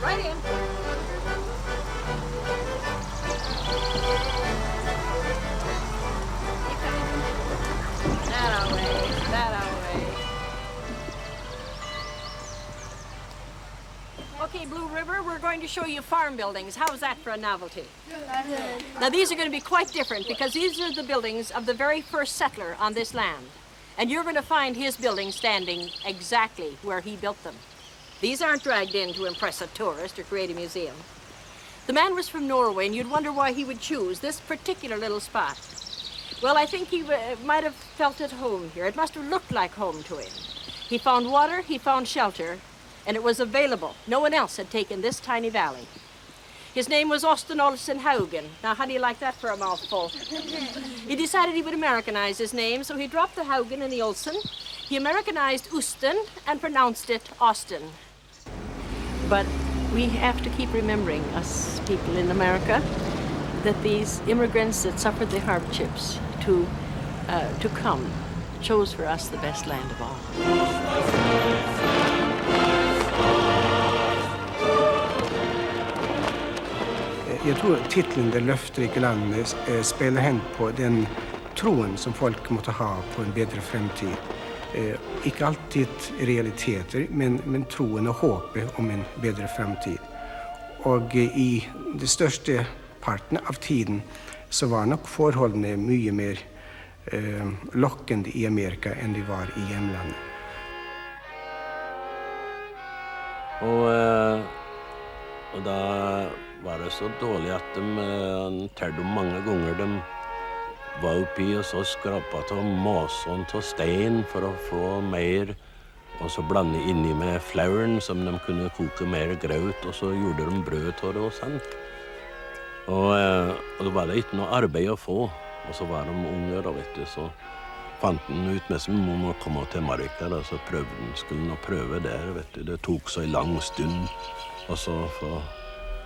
Right in. That way, that way. Okay, Blue River, we're going to show you farm buildings. How's that for a novelty? Good. Now these are going to be quite different because these are the buildings of the very first settler on this land. And you're going to find his buildings standing exactly where he built them. These aren't dragged in to impress a tourist or create a museum. The man was from Norway, and you'd wonder why he would choose this particular little spot. Well, I think he might have felt at home here. It must have looked like home to him. He found water, he found shelter, and it was available. No one else had taken this tiny valley. His name was Austin Olsen Haugen. Now, how do you like that for a mouthful? He decided he would Americanize his name, so he dropped the Haugen and the Olsen. He Americanized Usten and pronounced it Austin. But we have to keep remembering, us people in America, that these immigrants that suffered the hardships to come chose for us the best land of all. Jeg tror titlen Det løfterike landet spiller hen på den troen som folk måtte ha på en bedre fremtid. Ikke alltid realiteter, men troen og håpet om en bedre fremtid. Og i det største parten av tiden så var nok forholdene mye mer lokkende i Amerika enn de var i hjemlandet. Og da var det så dårlig at de tærde mange ganger de var oppi og så skrapet av masen til stein for å få mer, og så blande inni med flauren som de kunne koke mer grøt, og så gjorde de brød til det og sånn. Og da var det ikke noe arbeid å få, og så var de unge, da vet du, så fant den ut med som om å komme til Marika, da, så skulle de prøve der, vet du. Det tok så en lang stund, og så få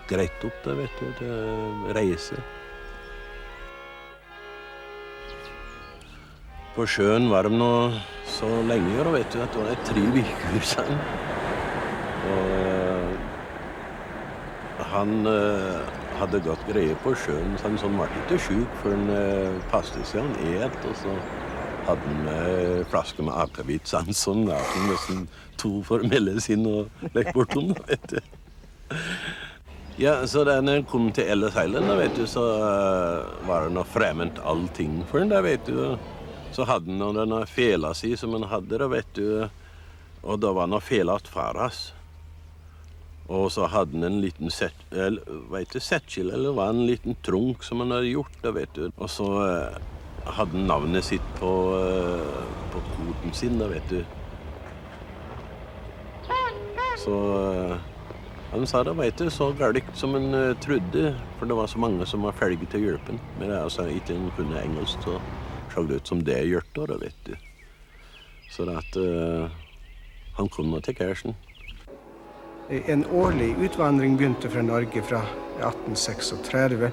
greit opp det, vet du, til reise. På sjøen var de nå så lenge, da vet du, at det var 3 uker siden. Og han hadde gått greie på sjøen, så han var ikke syk før han passet seg, han og så hadde han flaske med akevit, sånn, da hadde han nesten 2 formelle sin og lekk bort om, vet du. Ja, så da han kom til Ellis Island, da vet du, så var det noe fremmed allting for han, da vet du. Så hadde han denne fela si som han hadde, da vet du, og da var han fela faras. Og så hadde han en liten settkil, eller var en liten trunk som han hadde gjort, da vet du. Og så hadde han navnet sitt på koden sin, da vet du. Så han sa det, vet du, så galt som han trodde, for det var så mange som var ferdige til hjelpen. Men det altså ikke han kunne engelsk, så så det ut som det gjørte, da vet du. Så at han kom nå til Kjørsen. En årlig utvandring begynte fra Norge fra 1836,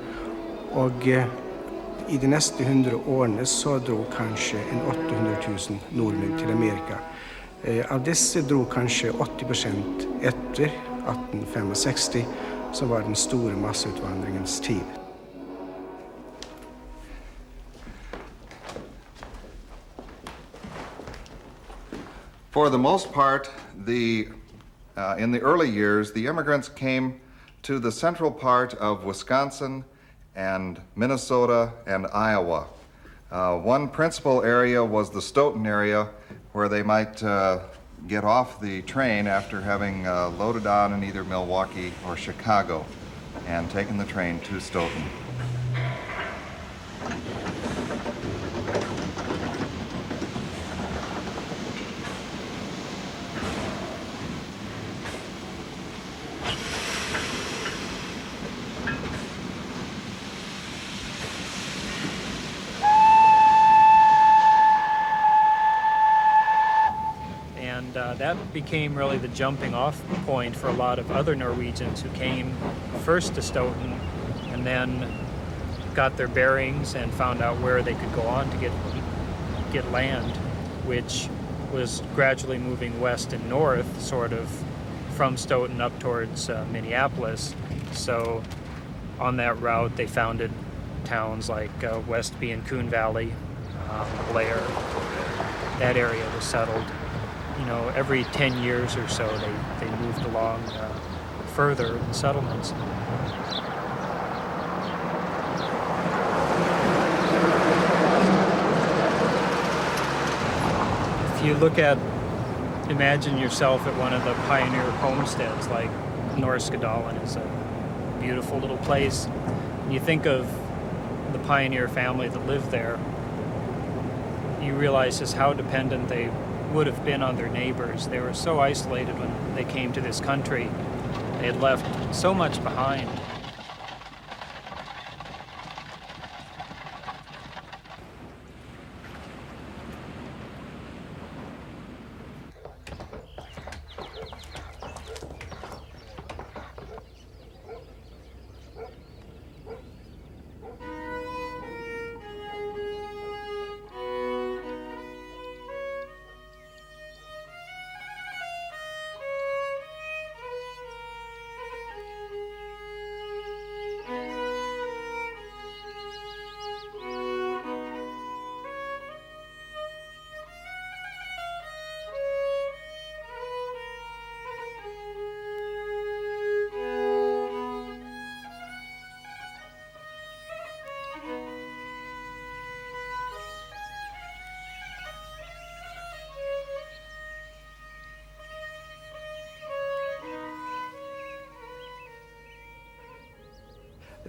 og i de neste 100 årene så dro kanskje 800 000 nordmenn til Amerika. Av disse dro kanskje 80% etter 1865, som var den store masseutvandringens tid. For the most part, in the early years, the immigrants came to the central part of Wisconsin and Minnesota and Iowa. One principal area was the Stoughton area, where they might get off the train after having loaded on in either Milwaukee or Chicago and taken the train to Stoughton. That became really the jumping off point for a lot of other Norwegians who came first to Stoughton and then got their bearings and found out where they could go on to get land, which was gradually moving west and north, sort of from Stoughton up towards Minneapolis. So on that route, they founded towns like Westby and Coon Valley, Blair. That area was settled. You know, every 10 years or so, they moved along further in settlements. If you look at, imagine yourself at one of the pioneer homesteads like Norskadalen is a beautiful little place. And you think of the pioneer family that lived there, you realize just how dependent they would have been on their neighbors. They were so isolated when they came to this country. They had left so much behind.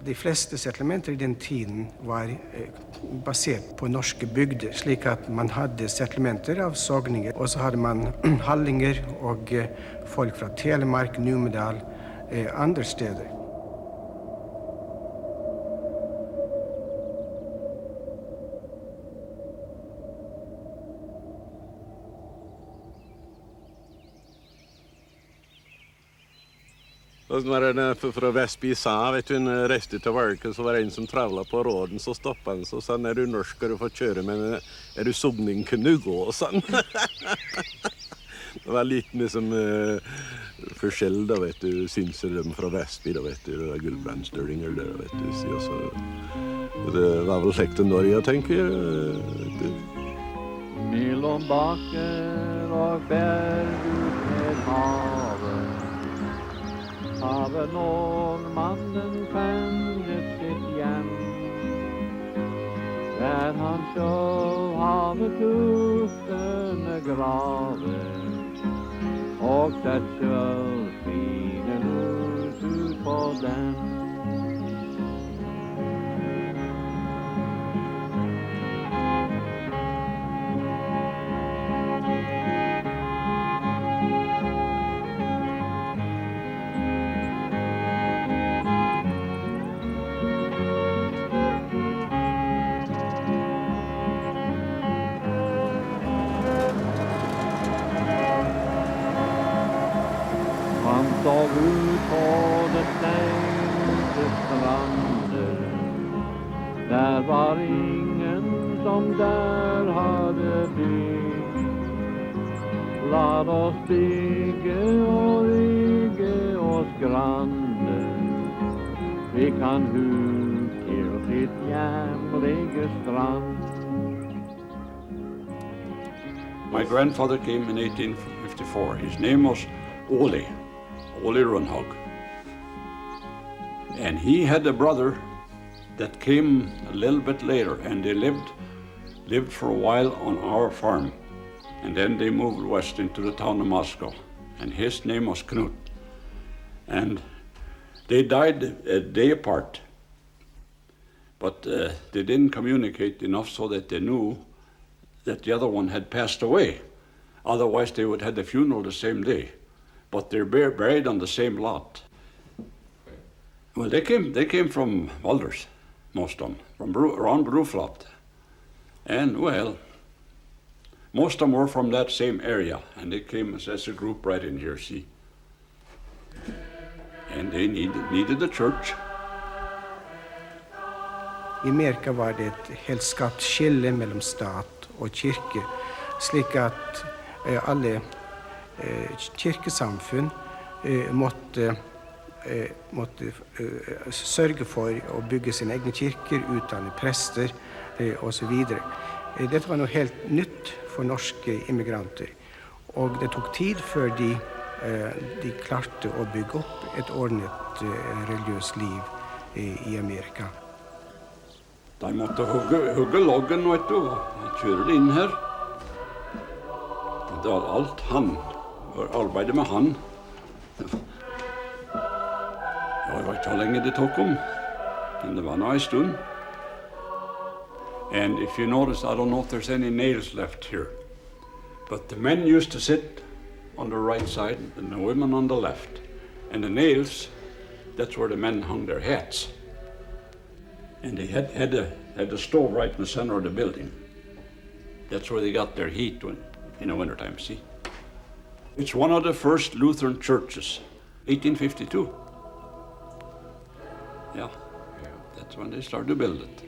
De fleste settlementer I den tiden var basert på norske bygder, slik at man hadde settlementer av sogninger, og så hadde man hallinger og folk fra Telemark, Numedal, andre steder. Og når en fra Vestby sa, vet du, hun reiste til Valke, så var det en som travlet på råden, så stoppet han, så sa han, du norsk, skal du få kjøre, men du sogning, kan du gå, og sånn. Det var litt liksom forskjell, da, vet du, syns de fra Vestby, da, vet du, det var gullbrandstøringer der, vet du, så det var vel slekt til Norge, tenker jeg, vet du. Mellom bakker og berg ut med havet, Havet nordmannen fanget sitt hjem, der han så havet tuftene grave, og sett sjølskinen ut på dem. Stod ut på det stengte strander, der var ingen som der hadde bygd. La oss bygge og rygge oss grander, vi kan huke sitt hjemlige strand. My grandfather came in 1854. His name was Olaf RUNDHAUGs. And he had a brother that came a little bit later, and they lived for a while on our farm. And then they moved west into the town of Moscow. And his name was Knut. And they died a day apart. But they didn't communicate enough so that they knew that the other one had passed away. Otherwise they would have the funeral the same day. But they're buried on the same lot. Well, they came from Valdres, most of them, from around Bruflat. And, well, most of them were from that same area, and they came as a group right in here, see. And they needed a church. I Amerika var det et helt skarpt skille mellom stat og kirke, slik at alle kirkesamfunn måtte sørge for å bygge sine egne kirker, utdanne prester og så videre. Dette var noe helt nytt for norske immigranter, og det tok tid før de klarte å bygge opp et ordnet religiøst liv i Amerika. De måtte hugge loggen, vet du, og kjøre det inn her. Det var alt han, arbeidet med han. Jeg vet ikke hvor lenge det tok om, men det var nå en stund. And if you notice, I don't know if there's any nails left here, but the men used to sit on the right side and the women on the left. And the nails, that's where the men hung their hats. And they had a stove right in the center of the building. That's where they got their heat in the wintertime, see? It's one of the first Lutheran churches, 1852. Yeah, that's when they started to build it.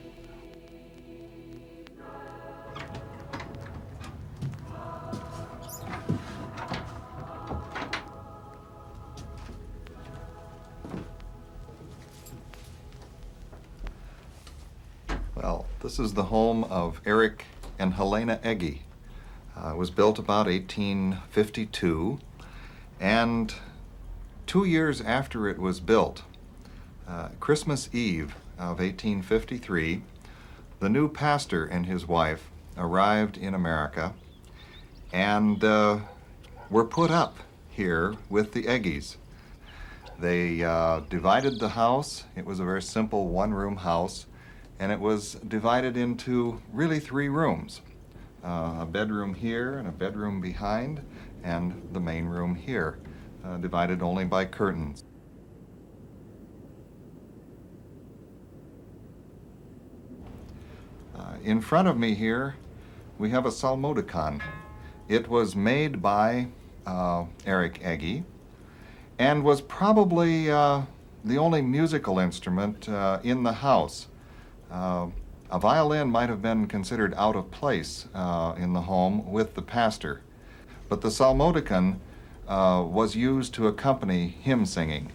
Well, this is the home of Eric and Helena Egge. It was built about 1852, and 2 years after it was built, Christmas Eve of 1853, the new pastor and his wife arrived in America and were put up here with the Egges. They divided the house. It was a very simple one-room house, and it was divided into really 3 rooms. A bedroom here and a bedroom behind, and the main room here, divided only by curtains. In front of me here, we have a psalmodicon. It was made by Eric Egge, and was probably the only musical instrument in the house. A violin might have been considered out of place in the home with the pastor, but the psalmodicon was used to accompany hymn singing.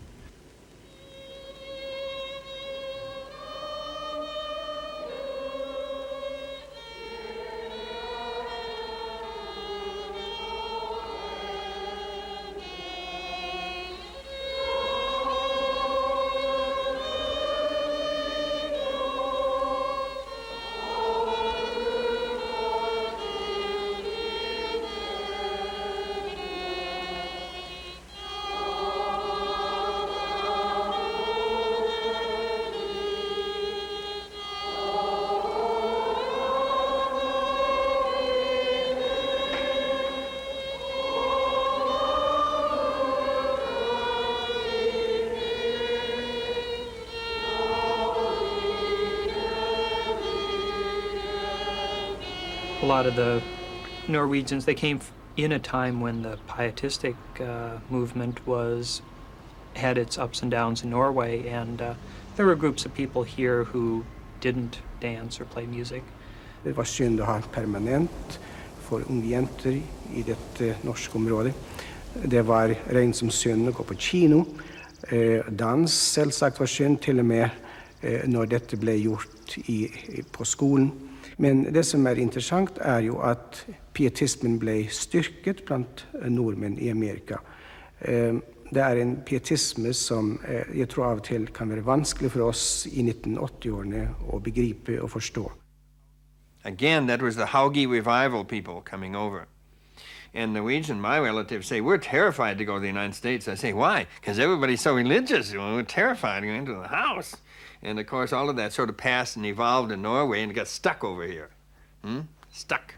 A lot of the Norwegians, they came in a time when the pietistic movement had its ups and downs in Norway, and there were groups of people here who didn't dance or play music. Det var synd å ha permanent for unge jenter i dette norske området. Det var rent som synd å gå på kino. Dans selvsagt var synd, til og med når dette ble gjort på skolen. Men det som er interessant er jo at pietismen ble styrket blant nordmenn i Amerika. Det er en pietisme som jeg tror av og til kan være vanskelig for oss i 1980-årene å begripe og forstå. Again, that was the Hauge revival people coming over. And Norwegian, my relatives say, we're terrified to go to the United States. I say, why? Because everybody's so religious. We're terrified to go into the house. And of course, all of that sort of passed and evolved in Norway and got stuck over here. Stuck.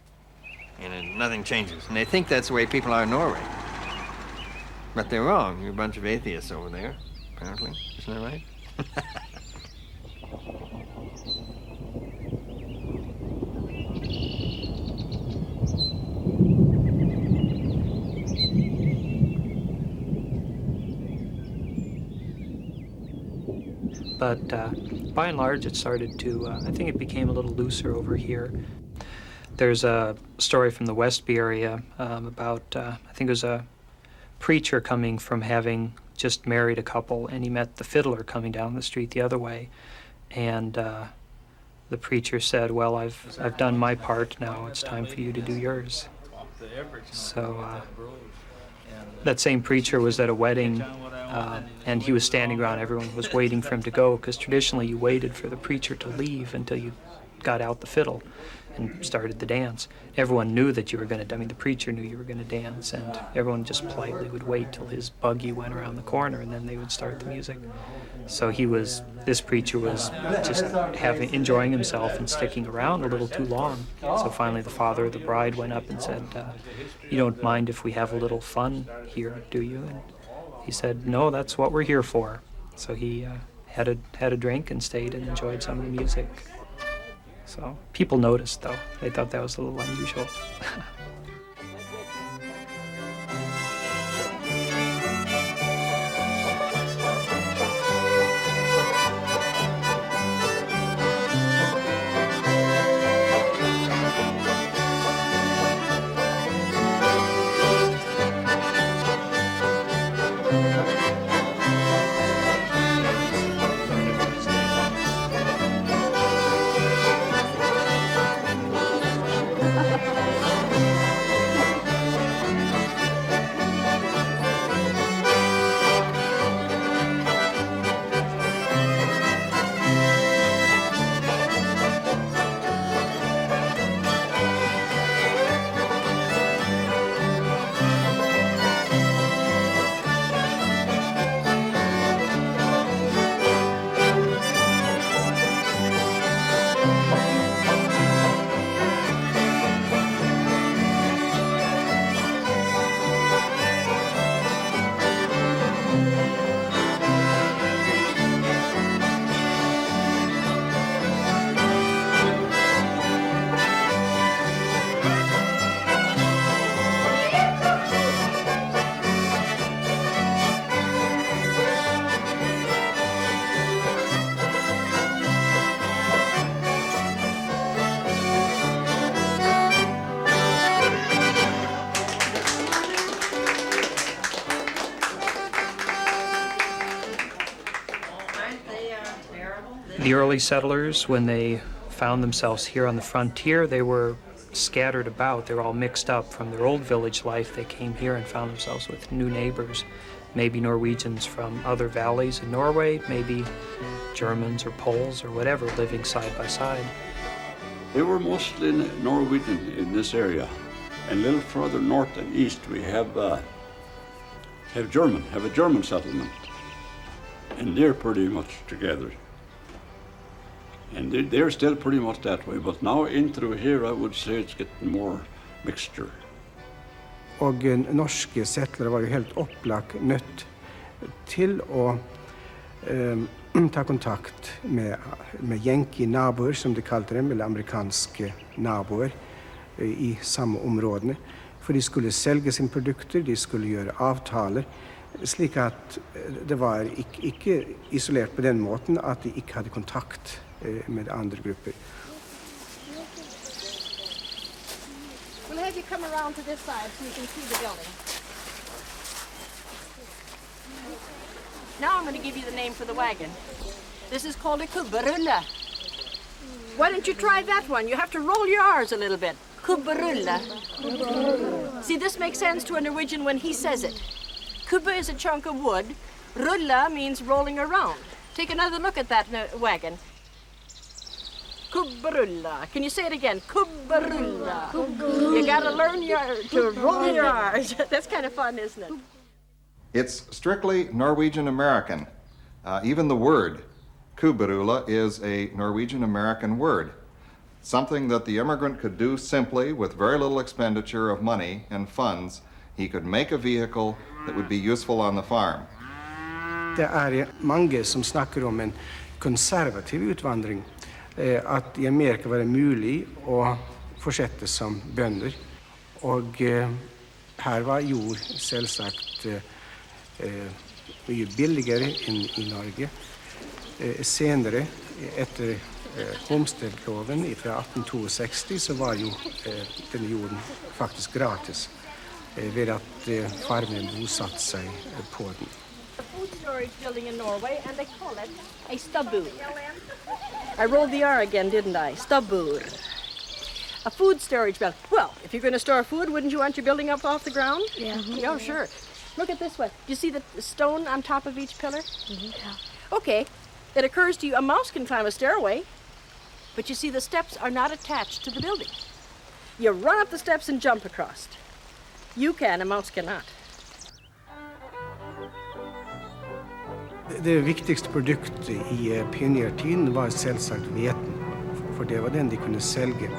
And nothing changes. And they think that's the way people are in Norway. But they're wrong. You're a bunch of atheists over there, apparently. Isn't that right? But by and large, it started to, I think it became a little looser over here. There's a story from the Westby area about, I think it was a preacher coming from having just married a couple, and he met the fiddler coming down the street the other way, and the preacher said, well, I've done my part, now it's time for you to do yours. So that same preacher was at a wedding, and he was standing around, everyone was waiting for him to go, because traditionally you waited for the preacher to leave until you got out the fiddle and started the dance. Everyone knew that you were going to, I mean, the preacher knew you were going to dance, and everyone just politely would wait till his buggy went around the corner, and then they would start the music. So this preacher was just enjoying himself and sticking around a little too long. So finally the father of the bride went up and said, you don't mind if we have a little fun here, do you? And he said, no, that's what we're here for. So he had a drink and stayed and enjoyed some of the music. So people noticed, though. They thought that was a little unusual. The early settlers, when they found themselves here on the frontier, they were scattered about. They were all mixed up from their old village life. They came here and found themselves with new neighbors, maybe Norwegians from other valleys in Norway, maybe Germans or Poles or whatever living side by side. They were mostly Norwegian in this area. And a little further north and east we have a German settlement. And they're pretty much together. And they're still pretty much that way, but now in through here I would say it's getting more mixture. Og norske settlere var jo helt opplagt nødt til å ta kontakt med yankee-naboer, som de kalte dem, eller amerikanske naboer i samme områdene. For de skulle selge sine produkter, de skulle gjøre avtaler, slik at det var ikke isolert på den måten at de ikke hadde kontakt med andre grupper. We'll have you come around to this side so you can see the building. Now I'm going to give you the name for the wagon. This is called a kubberulle. Why don't you try that one? You have to roll your R's a little bit. Kubberulle. See, this makes sense to a Norwegian when he says it. Kubbe is a chunk of wood. Rulla means rolling around. Take another look at that wagon. Kubberulla. Can you say it again? Kubberulla. You gotta learn to roll your R's. That's kind of fun, isn't it? It's strictly Norwegian-American. Even the word kubberulle is a Norwegian-American word. Something that the immigrant could do simply with very little expenditure of money and funds. He could make a vehicle that would be useful on the farm. Det mange som snakker om en konservativ utvandring, at i Amerika var det mulig å fortsette som bønder. Og her var jord selvsagt mye billigere enn i Norge. Senere, etter Homestead-loven fra 1862, så var jo denne jorden faktisk gratis. ved at farmeren bosatte seg på den. A food storage building in Norway, and they call it a stabbur. I rolled the R again, didn't I? Stabbur. A food storage building. Well, if you're going to store food, wouldn't you want your building up off the ground? Yeah. Yeah, sure. Look at this one. Do you see the stone on top of each pillar? Yeah. Okay. It occurs to you a mouse can climb a stairway, but you see the steps are not attached to the building. You run up the steps and jump across. You can, a mouse cannot. Det viktigste produktet i pionertiden var selvsagt hveten, for det var den de kunne selge.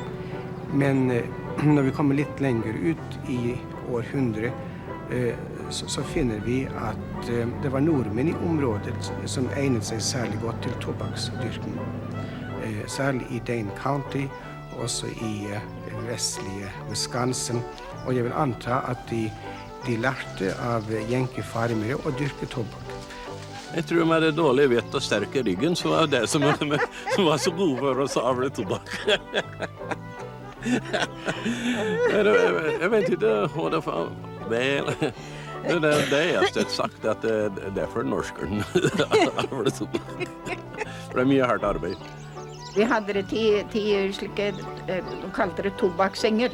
Men når vi kommer litt lenger ut i århundret, så finner vi at det var nordmenn i området som egnet seg særlig godt til tobakksdyrking. Særlig i Dane County, også i vestlige Wisconsin. Og jeg vil anta at de lærte av jenkefarmere å dyrke tobakk. Jeg tror med det dårlige vett og sterke ryggen, så var det som var så god for oss å avle tobakk. Jeg vet ikke hva det var. Vel, det jeg har sagt, at det for norskeren avle tobakk. For det mye hardt arbeid. Vi hadde det 10 slike, de kalte det tobaksenger.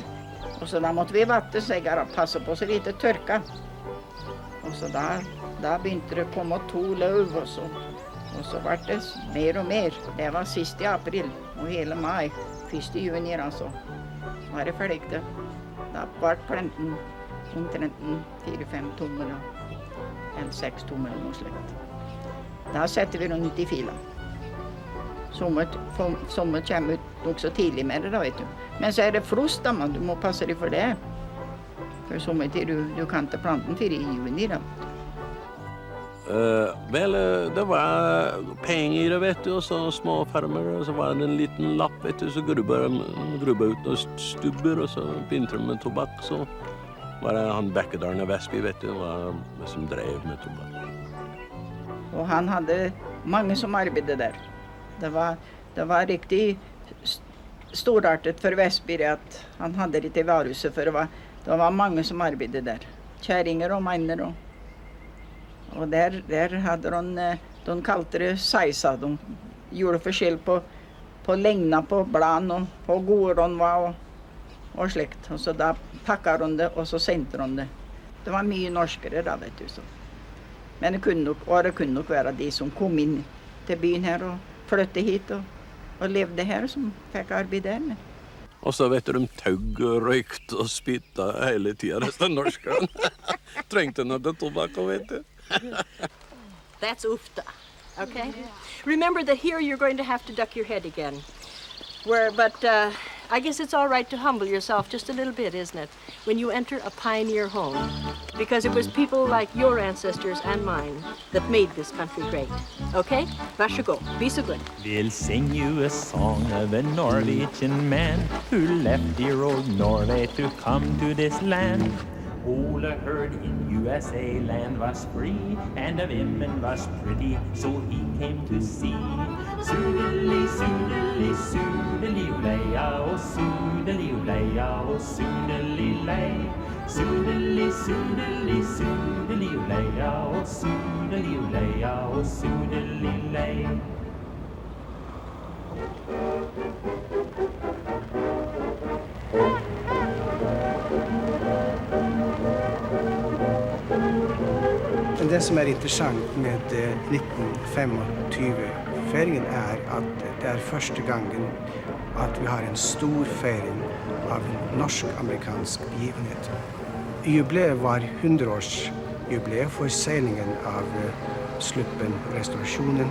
Og så da måtte vi vatte seg og passe på så lite tørka. Og så da begynte det å komme 2 løv, og så var det mer og mer. Det var sist i april, og hele mai, 1. juni, altså. Så var det ferdig. Da var planten omtrent 4-5 tommer, eller 6 tommer, noe slikt. Da setter vi den ut i fila. Sommer kommer ut nok så tidlig med det, da, vet du. Men så er det frost, da, man. Du må passe deg for det. For sommertid, du kan ikke planten før i juni, da. Vel, det var penger, vet du, og så små farmer, og så var det en liten lapp, vet du, så grubba ut noen stubber, og så begynte de med tobakk, så var det han Bekkedalen i Vestby, vet du, som drev med tobakk. Og han hadde mange som arbeidet der. Det var riktig storartet for Vestby at han hadde det i varehuset, for det var mange som arbeidet der. Kjæringer og menner og der hadde de kalte det seisa. De gjorde forskjell på lengna på bladene og på gode de var og slikt. Og så da pakket de det, og så sendte de det. Det var mye norskere da, vet du. Så. Men det kunne nok være de som kom inn til byen her og flyttet hit og levde her, som fikk arbeid der med. Og så vet du, de tøgg og røykt og spyttet hele tiden, resten norskeren. Trengte noe til tobakk, vet du. That's ufta, okay? Remember that here you're going to have to duck your head again. But I guess it's all right to humble yourself just a little bit, isn't it? When you enter a pioneer home. Because it was people like your ancestors and mine that made this country great. Okay? Varsågod. Be so good. We'll sing you a song of a Norwegian man who left dear old Norway to come to this land. All I heard in USA land was free, and the women was pretty, so he came to see. Sudeli, sudeli, sudeli, leia, og sudeli, leia, og sudeli, lei. Sudeli, sudeli, sudeli, leia, og sudeli, leia, og sudeli, lei. Det som er interessant med 1925-feiringen at det er første gangen at vi har en stor feiring av en norsk-amerikansk begivenhet. Jubileet var 100-årsjubileet for seilingen av sluppen restaurasjonen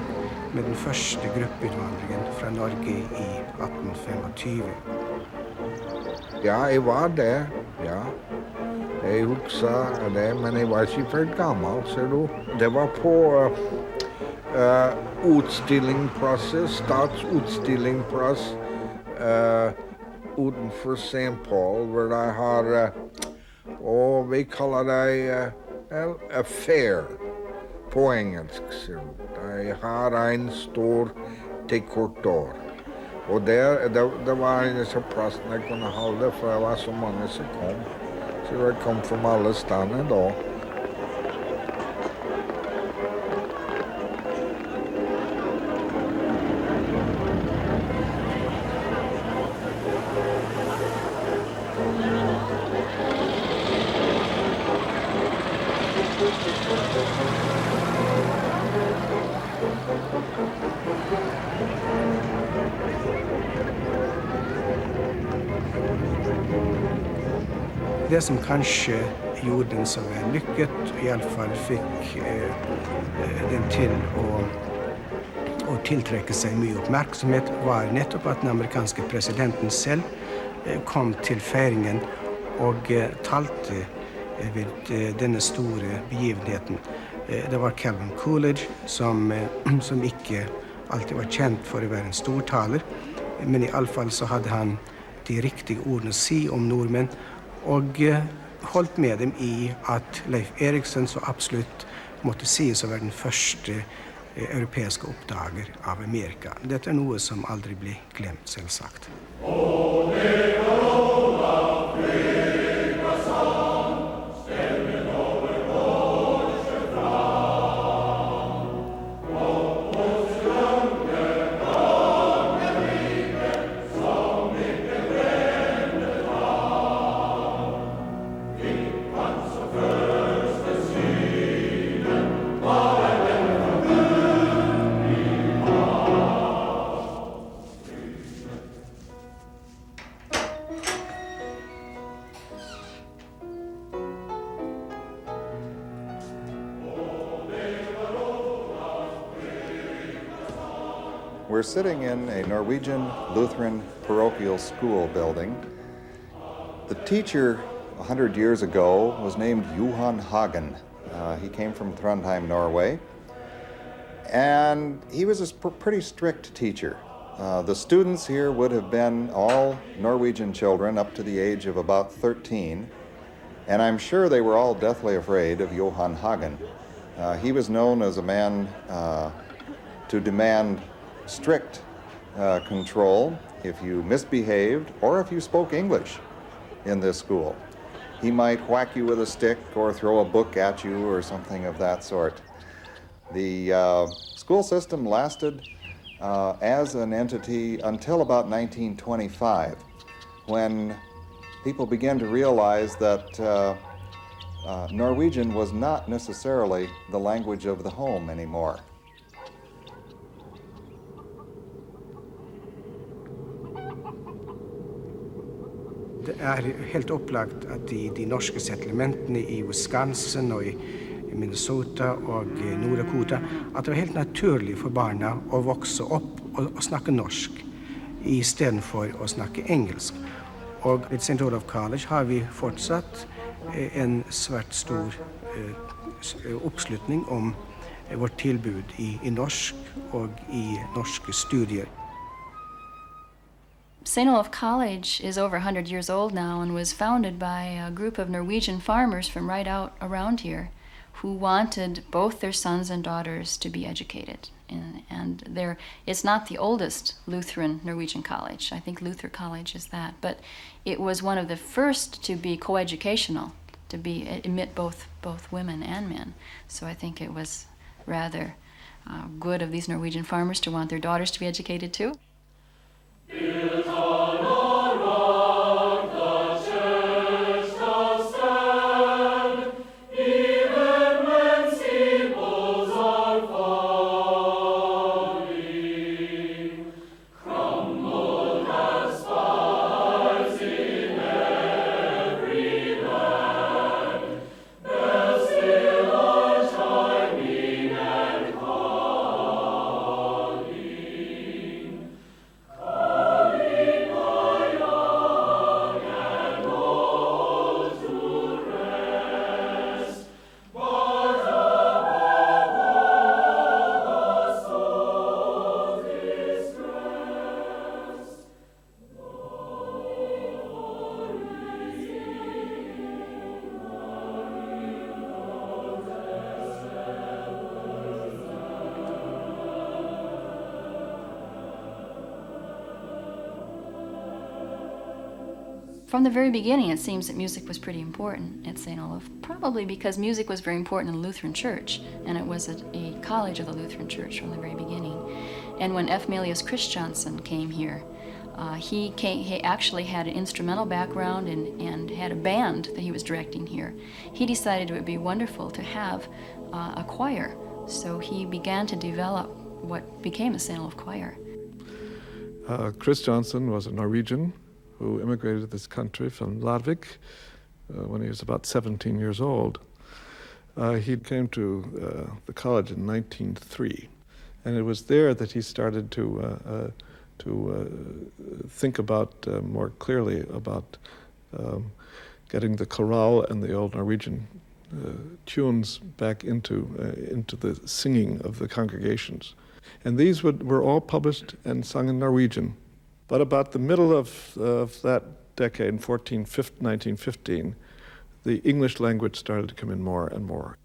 med den første gruppeutvandringen fra Norge i 1825. Ja, jeg var det, ja. Jeg husker det, men jeg var ikke for gammel, ser du. Det var på utstillingsplasset, statsutstillingplass utenfor St. Paul, hvor de har, og vi kaller det a fair på engelsk, ser du. De har en stor dekortor. Og det var en av plassene jeg kunne holde, for det var så mange som kom. Så det kom från alla ställen då. Det som kanskje gjorde den så vellykket, i alle fall fikk den til å tiltrekke seg mye oppmerksomhet, var nettopp at den amerikanske presidenten selv kom til feiringen og talte ved denne store begivenheten. Det var Olaf College, som ikke alltid var kjent for å være en stor taler, men i alle fall så hadde han de riktige ordene å si om nordmenn, og holdt med dem i at Leif Eriksen så absolutt måtte sies å være den første europeiske oppdager av Amerika. Dette er noe som aldri ble glemt, selvsagt. We're sitting in a Norwegian Lutheran parochial school building. The teacher 100 years ago was named Johan Hagen. He came from Trondheim, Norway, and he was a pretty strict teacher. The students here would have been all Norwegian children up to the age of about 13, and I'm sure they were all deathly afraid of Johan Hagen. He was known as a man to demand strict control if you misbehaved or if you spoke English in this school. He might whack you with a stick or throw a book at you or something of that sort. The school system lasted as an entity until about 1925, when people began to realize that Norwegian was not necessarily the language of the home anymore. Det er helt opplagt at de norske settlementene i Wisconsin og i Minnesota og Nord-Dakota, at det var helt naturlig for barna å vokse opp og snakke norsk i stedet for å snakke engelsk. Og ved St. Olaf College har vi fortsatt en svært stor oppslutning om vårt tilbud i norsk og i norske studier. St. Olaf College is over 100 years old now and was founded by a group of Norwegian farmers from right out around here who wanted both their sons and daughters to be educated. And it's not the oldest Lutheran Norwegian college. I think Luther College is that. But it was one of the first to be coeducational, to admit both women and men. So I think it was rather good of these Norwegian farmers to want their daughters to be educated too. From the very beginning, it seems that music was pretty important at St. Olaf, probably because music was very important in the Lutheran Church, and it was a college of the Lutheran Church from the very beginning. And when F. Melius Christiansen came here, he actually had an instrumental background and had a band that he was directing here. He decided it would be wonderful to have a choir, so he began to develop what became the St. Olaf Choir. Christiansen was a Norwegian who immigrated to this country from Larvik when he was about 17 years old. He came to the college in 1903, and it was there that he started to think about more clearly about getting the chorale and the old Norwegian tunes back into the singing of the congregations. And these were all published and sung in Norwegian. But about the middle of that decade, in 1915, the English language started to come in more and more.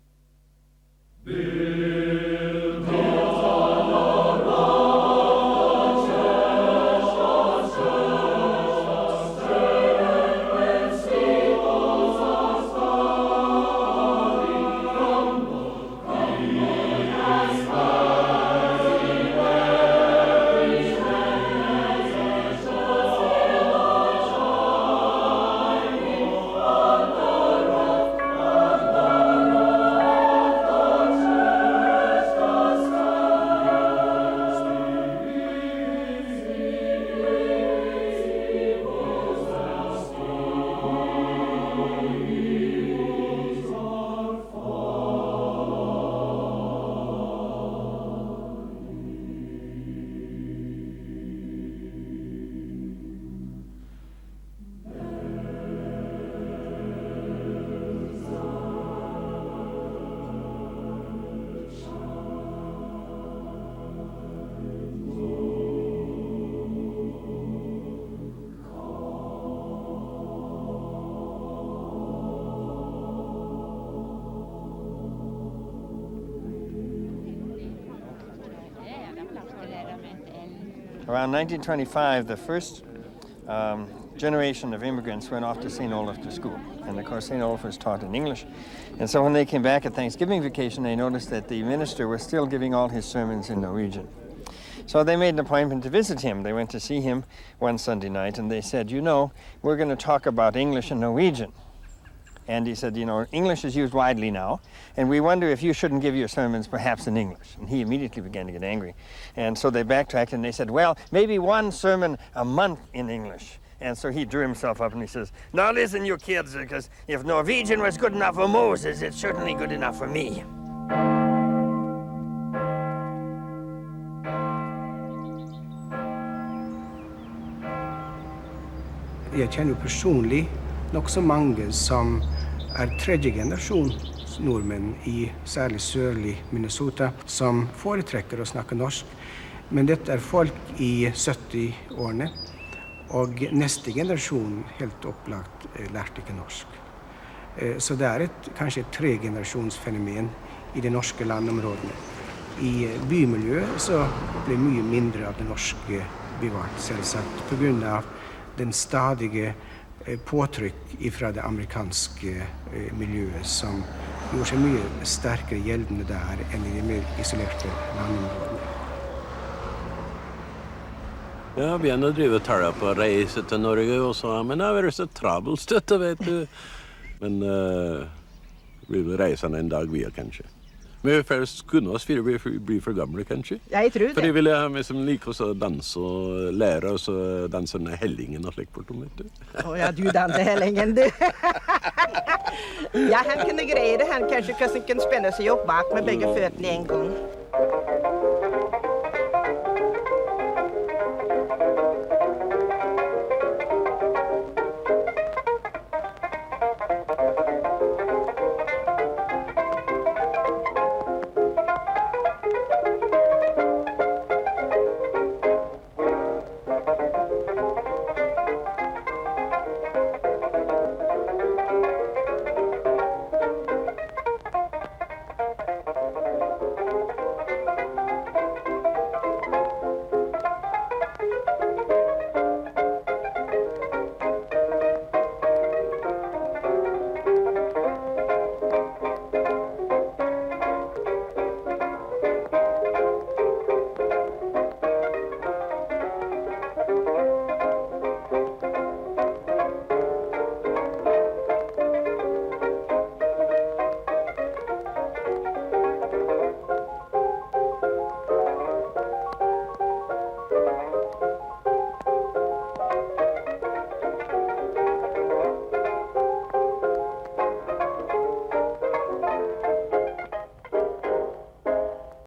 Around 1925, the first generation of immigrants went off to St. Olaf to school. And of course, St. Olaf was taught in English. And so when they came back at Thanksgiving vacation, they noticed that the minister was still giving all his sermons in Norwegian. So they made an appointment to visit him. They went to see him one Sunday night, and they said, you know, we're going to talk about English and Norwegian. And he said, you know, English is used widely now, and we wonder if you shouldn't give your sermons perhaps in English. And he immediately began to get angry. And so they backtracked and they said, well, maybe one sermon a month in English. And so he drew himself up and he says, now listen, you kids, because if Norwegian was good enough for Moses, it's certainly good enough for me. Jeg kjenner jo personlig nok så mange som tredje generasjon nordmenn i særlig sørlig Minnesota som foretrekker å snakke norsk. Men dette folk i 70-årene, og neste generasjon helt opplagt lærte ikke norsk. Så det kanskje et tregenerasjonsfenomen i de norske landområdene. I bymiljøet så blir mye mindre av det norske bevart, selvsagt, på grunn av den stadige påtrykk fra det amerikanske miljøet som gjorde seg mye sterkere gjeldende der enn i de mer isolerte landområdene. Ja, vi har drivet tala på reise til Norge og så, men det har vært så travelt støtte, vet du. Men vi vil reise en dag via, kanskje. Men vi får skynde oss for vi blir for gamle, kanskje. Jeg tror det. For de vil ha med som liker å danse og lære oss å danse med Hellingen og slik bortom, vet du. Ja, du danser Hellingen, du. Ja, han kunne greie det. Han kanskje kunne spenne seg opp bak med begge føttene en gang.